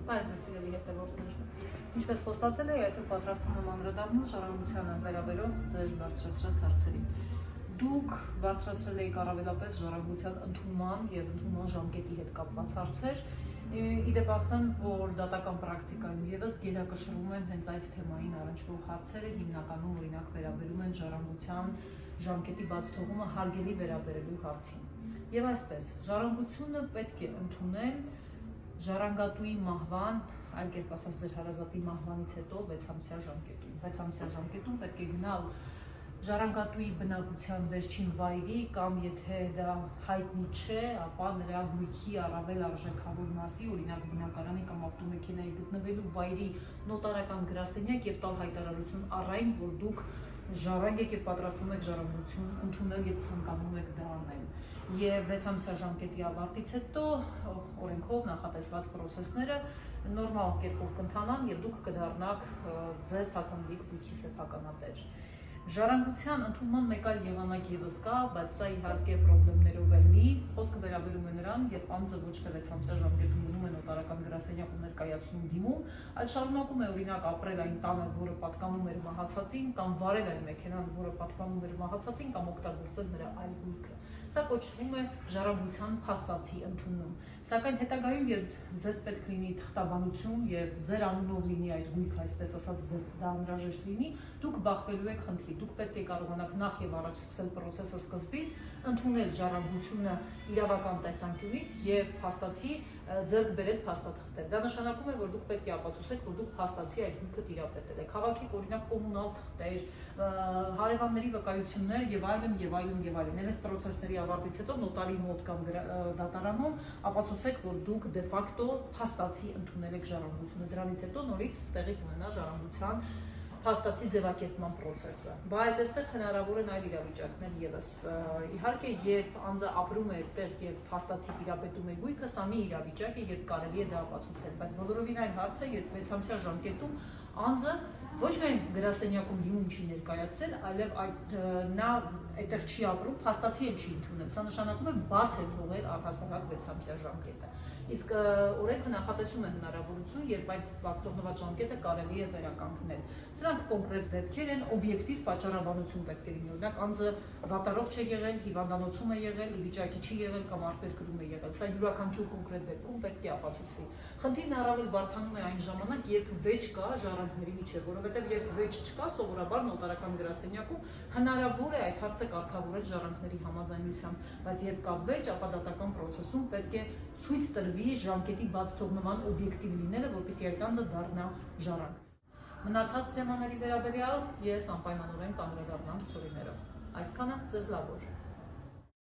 Բայց սիրելի հետևորդներ, ինչպես խոստացել էի, այսօր պատրաստվում եմ անդրադառնալ ժառանգությանը վերաբերող ձեր բարձրացրած հարցերին։ Դուք բարձրացրել եք առավելապես ժառանգության ընդունման եւ ընդունման ժամկետի հետ կապված հարցեր։ Իդեպ ասեմ, որ դատական պրակտիկայում եւս գերակշռում են հենց այդ թեմային առնչվող հարցերը, հիմնականում օրինակ վերաբերում են ժառանգության ժամկետի բաց թողումը հարգելի վերաբերելու հարցին։ Եվ այսպես, ժառանգությունը պետք է ընդունել ժառանգատուի մահվան, այլ կերպ ասած ձեր հարազատի մահվանից հետո 6-ամսյա ժամկետում։ 6-ամսյա ժամկետում պետք է գնալ ժառանգատուի բնակության վերջին վայրի կամ եթե դա հայտնի չէ, ապա նրա գույքի առավել արժեքավոր մասի, օրինակ բնակարանի կամ ավտոմեքենայի գտնվելու վայրի նոտարական գրասենյակ եւ տալ հայտարարություն առայն, որ դուք ժառանգ եք եւ պատրաստվում եք ժառանգություն ընդունել եւ ցանկանում եք դա անել։ Եվ 6-ամսյա ժամկետի ավարտից հետո օրենքով նախատեսված պրոցեսները նորմալ կերպով կընթանան եւ դուք կդառնաք ձեզ հասանելիք գույքի սեփականատեր։ Ժառանգության ընդունման մեկ այլ եղանակ եւս կա, բայց սա իհարկե խնդիրներով է լի, խոսքը վերաբերում է նրան, երբ անձը ոչ թե 6-ամսյա ժամկետում մնում է նոտարական գրասենյակում ներկայացնում դիմում, այլ շարունակում է օրինակ ապրել այն տանը, որը պատկանում էր մահացածին, կամ վարել այն մեքենան, որը պատկանում էր մահացածին, կամ օգտագործել նրա այլ գույքը։ Սա կոչվում է ժառանգության փաստացի ընդունում։ Սակայն հետագայում, երբ ձեզ պետք լինի թղթաբանություն եւ ձեր անունով լինի այդ գույքը, այսպես ասած, ձեզ դա անհրաժեշտ լինի, դուք բախվելու եք խնդրի։ Դուք պետք է կարողանաք նախ եւ առաջ սկսել process-ը սկզբից, ընդունել ժառանգությունը իրավական տեսանկյունից եւ փաստացի ձեռք բերել փաստաթղթեր։ Դա նշանակում է, որ դուք պետք է ապացուցեք, որ դուք փաստացի այդ գույքը տիրապետել եք։ Հավաքեք օրինակ կոմունալ թղթեր, հարևանների վկայություններ եւ այլն եւ այլն եւ այլն։ Այս process-ների ավարտից հետո նոտարի մոտ կամ դատարանում ապացուցեք, որ դուք դե ֆակտո փաստացի ընդունել եք ժառանգությունը։ Դրանից հետո նորից տեղի կունենա ժառանգության փաստացի ձևակերպման process-ը, բայց այստեղ հնարավոր են այլ իրավիճակներ եւս։ Իհարկե, երբ անձը ապրում է այդտեղ եւ փաստացի տիրապետում է գույքը, սա մի իրավիճակ է, երբ կարելի է դա ապացուցել, բայց բոլորովին այլ հարց է, երբ 6-ամսյա ժամկետում անձը ոչ միայն գրասենյակում դիմում չի ներկայացրել, այլև նա այդտեղ չի ապրում, փաստացի էլ չի ընդունել։ Սա նշանակում է բաց է թողել առհասարակ 6-ամսյա ժամկետը։ Իսկ օրենքը նախատեսում է հնարավորություն, երբ այդ բաց թողնված ժամկետը կարելի է վերականգնել։ Սրանք կոնկրետ դեպքեր են, օբյեկտիվ պատճառաբանություն պետք է լինի։ Օրինակ անձը վատառողջ է եղել, հիվանդանոցում է եղել, ի վիճակի չի եղել կամ արտերկրում է եղել։ Սա յուրաքանչյուր կոնկրետ դեպքում պետք է ապացուցվի։ Խնդիրն առավել բարդանում է այն ժամանակ, երբ վեճ կա ժառանգների միջև, որովհետև երբ վեճ չկա, սովորաբար նոտարական գրասենյակում հնարավոր է այդ հարցը կարգավորել ժառանգների համաձայնությամբ, բայց երբ կա վեճ, ապա դատական process-ում պետք է ցույց տրվի ժամկետի բաց թողնման օբյեկտիվ լինելը, որպեսզի այդ անձը դառնա ժառանգ։ Մնացած թեմաների վերաբերյալ ես անպայմանորեն կանդրադառնամ ստորիներով։ Այսքանը ձեզ լավ օր։